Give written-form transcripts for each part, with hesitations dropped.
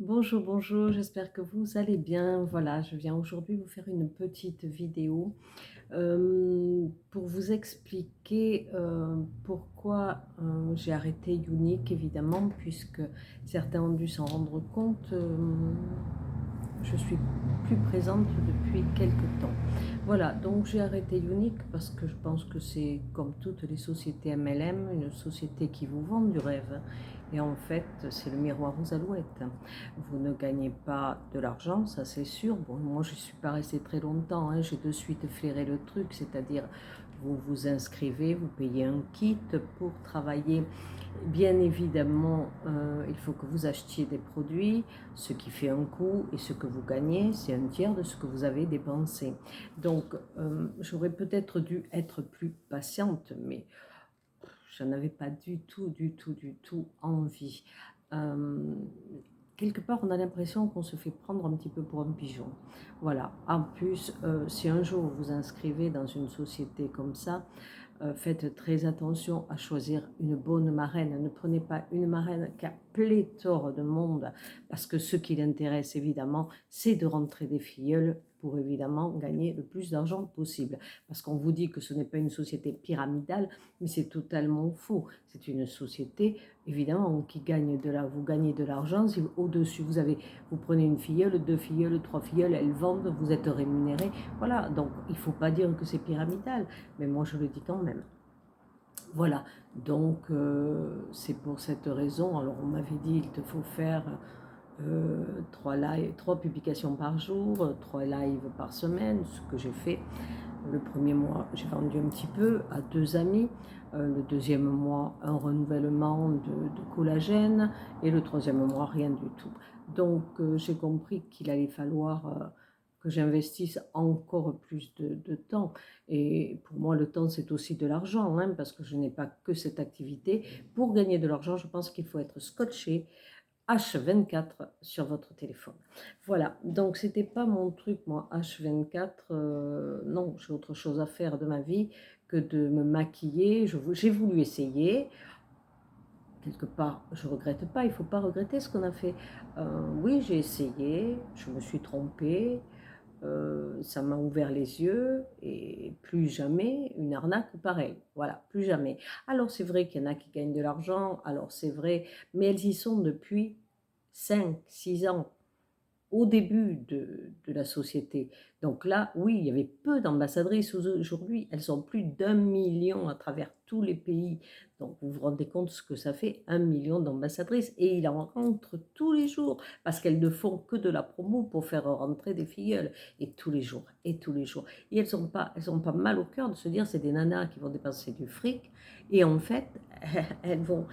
Bonjour, bonjour, j'espère que vous allez bien. Voilà, je viens aujourd'hui vous faire une petite vidéo pour vous expliquer pourquoi j'ai arrêté Unique, évidemment, puisque certains ont dû s'en rendre compte. Je suis plus présente depuis quelques temps. Voilà, donc j'ai arrêté Unique parce que je pense que c'est comme toutes les sociétés MLM, une société qui vous vend du rêve. Et en fait, c'est le miroir aux alouettes. Vous ne gagnez pas de l'argent, ça c'est sûr. Bon, moi je ne suis pas restée très longtemps, hein. J'ai de suite flairé le truc, c'est-à-dire vous vous inscrivez, vous payez un kit pour travailler. Bien évidemment, il faut que vous achetiez des produits, ce qui fait un coût, et ce que vous gagnez, c'est un tiers de ce que vous avez dépensé. Donc, j'aurais peut-être dû être plus patiente, mais j'en avais pas du tout envie. Euh, Quelque part, on a l'impression qu'on se fait prendre un petit peu pour un pigeon. Voilà. En plus, si un jour vous vous inscrivez dans une société comme ça, faites très attention à choisir une bonne marraine. Ne prenez pas une marraine qui a pléthore de monde, parce que ce qui l'intéresse évidemment, c'est de rentrer des filleuls pour évidemment gagner le plus d'argent possible. Parce qu'on vous dit que ce n'est pas une société pyramidale, mais c'est totalement faux. C'est une société évidemment qui gagne vous gagnez de l'argent. Si au-dessus vous prenez une filleule, deux filleuls, trois filleuls, elles vendent, vous êtes rémunéré. Voilà, donc il ne faut pas dire que c'est pyramidal, mais moi je le dis quand même. Voilà, donc c'est pour cette raison. Alors on m'avait dit il te faut faire 3 publications par jour, 3 lives par semaine, ce que j'ai fait. Le premier mois, j'ai vendu un petit peu à 2 amis. Le deuxième mois, un renouvellement de collagène. Et le troisième mois, rien du tout. Donc, j'ai compris qu'il allait falloir que j'investisse encore plus de temps. Et pour moi, le temps, c'est aussi de l'argent, hein, parce que je n'ai pas que cette activité. Pour gagner de l'argent, je pense qu'il faut être scotché H24 sur votre téléphone. Voilà, donc c'était pas mon truc, moi, H24. Non, j'ai autre chose à faire de ma vie que de me maquiller. J'ai voulu essayer. Quelque part, je ne regrette pas, il ne faut pas regretter ce qu'on a fait. Oui, j'ai essayé, je me suis trompée, ça m'a ouvert les yeux et plus jamais une arnaque pareille. Voilà, plus jamais. Alors c'est vrai qu'il y en a qui gagnent de l'argent, alors c'est vrai, mais elles y sont depuis 5, 6 ans au début de la société. Donc là, oui, il y avait peu d'ambassadrices. Aujourd'hui, elles sont plus d'1 million à travers tous les pays. Donc vous vous rendez compte ce que ça fait, 1 million d'ambassadrices. Et il en rentre tous les jours, parce qu'elles ne font que de la promo pour faire rentrer des filleuls. Et tous les jours, et tous les jours. Et elles ont pas mal au cœur de se dire, c'est des nanas qui vont dépenser du fric. Et en fait, elles vont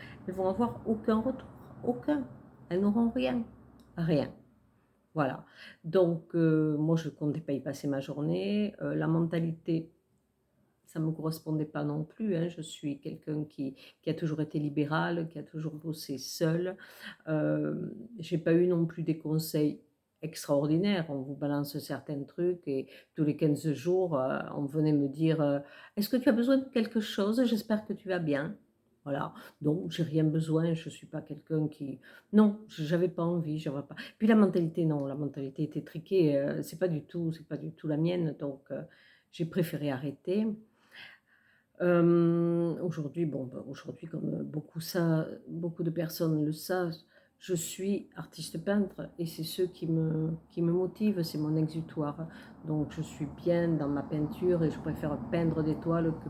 avoir aucun retour. Aucun. Elles n'auront rien. Rien. Voilà, donc moi je ne comptais pas y passer ma journée. La mentalité, ça ne me correspondait pas non plus, hein. Je suis quelqu'un qui a toujours été libéral, qui a toujours bossé seul. Je n'ai pas eu non plus des conseils extraordinaires. On vous balance certains trucs et tous les 15 jours, on venait me dire est-ce que tu as besoin de quelque chose? J'espère que tu vas bien. Voilà, donc j'ai rien besoin, je ne suis pas quelqu'un qui... Non, j'avais pas envie, j'avais pas... Puis la mentalité, non, la mentalité était triquée, c'est pas du tout la mienne, donc j'ai préféré arrêter. Aujourd'hui, bon, aujourd'hui, comme beaucoup de personnes le savent, je suis artiste peintre et c'est ce qui me motive, c'est mon exutoire. Donc je suis bien dans ma peinture et je préfère peindre des toiles que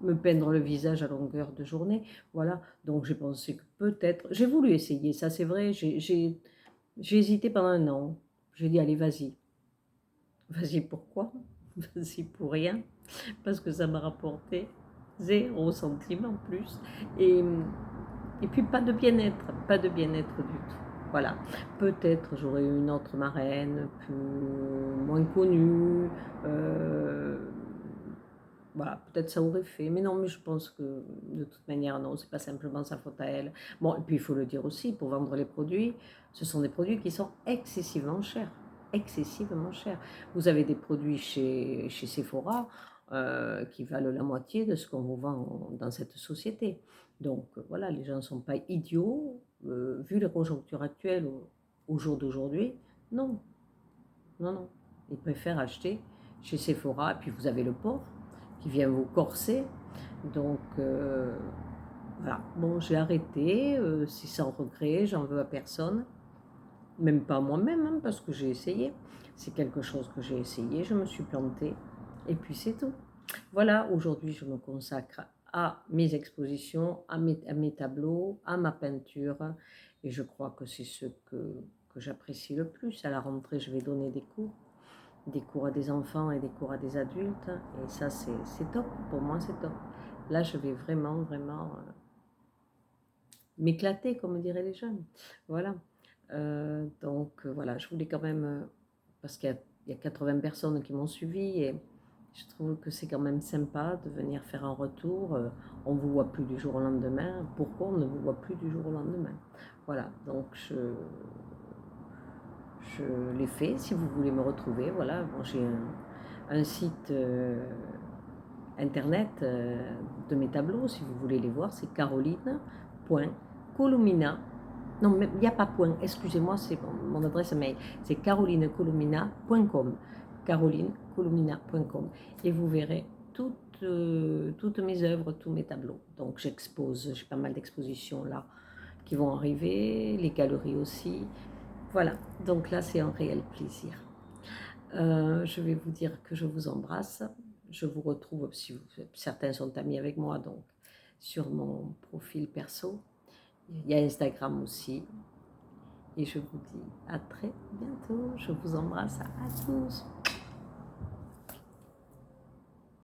me peindre le visage à longueur de journée. Voilà, donc j'ai pensé que peut-être, j'ai voulu essayer, ça c'est vrai, j'ai hésité pendant un an. J'ai dit, allez, vas-y. Vas-y, pourquoi? Vas-y pour rien, parce que ça m'a rapporté 0 centime en plus. Et, et puis pas de bien-être, pas de bien-être du tout. Voilà, peut-être j'aurais eu une autre marraine, moins connue. euh, voilà, peut-être ça aurait fait, mais non, mais je pense que de toute manière, non, c'est pas simplement sa faute à elle. Bon, et puis il faut le dire aussi, pour vendre les produits, ce sont des produits qui sont excessivement chers. Excessivement chers. Vous avez des produits chez Sephora qui valent la moitié de ce qu'on vous vend dans cette société. Donc voilà, les gens ne sont pas idiots, vu la conjoncture actuelle. au jour d'aujourd'hui, non, non, non. Ils préfèrent acheter chez Sephora, et puis vous avez le porc qui vient vous corser. Donc, voilà. Bon, j'ai arrêté, c'est sans regret, j'en veux à personne. Même pas moi-même, hein, parce que j'ai essayé. C'est quelque chose que j'ai essayé, je me suis plantée, et puis c'est tout. Voilà, aujourd'hui je me consacre à mes expositions, à mes tableaux, à ma peinture, et je crois que c'est ce que j'apprécie le plus. À la rentrée, je vais donner des cours à des enfants et des cours à des adultes, et ça c'est top, pour moi c'est top. Là, je vais vraiment, vraiment m'éclater, comme diraient les jeunes. Voilà. Donc voilà, je voulais quand même, parce qu'il y a 80 personnes qui m'ont suivi et je trouve que c'est quand même sympa de venir faire un retour. On ne vous voit plus du jour au lendemain. Pourquoi on ne vous voit plus du jour au lendemain? Voilà, donc je l'ai fait. Si vous voulez me retrouver, voilà, bon, j'ai un site internet de mes tableaux, si vous voulez les voir, c'est caroline.colomina. Non, il n'y a pas point, excusez-moi, c'est mon adresse mail, c'est carolinecolomina.com, carolinecolomina.com, et vous verrez toutes mes œuvres, tous mes tableaux. Donc j'expose, j'ai pas mal d'expositions là qui vont arriver, les galeries aussi. Voilà, donc là c'est un réel plaisir. Je vais vous dire que je vous embrasse. Je vous retrouve, si certains sont amis avec moi, donc sur mon profil perso. Il y a Instagram aussi. Et je vous dis à très bientôt. Je vous embrasse à tous.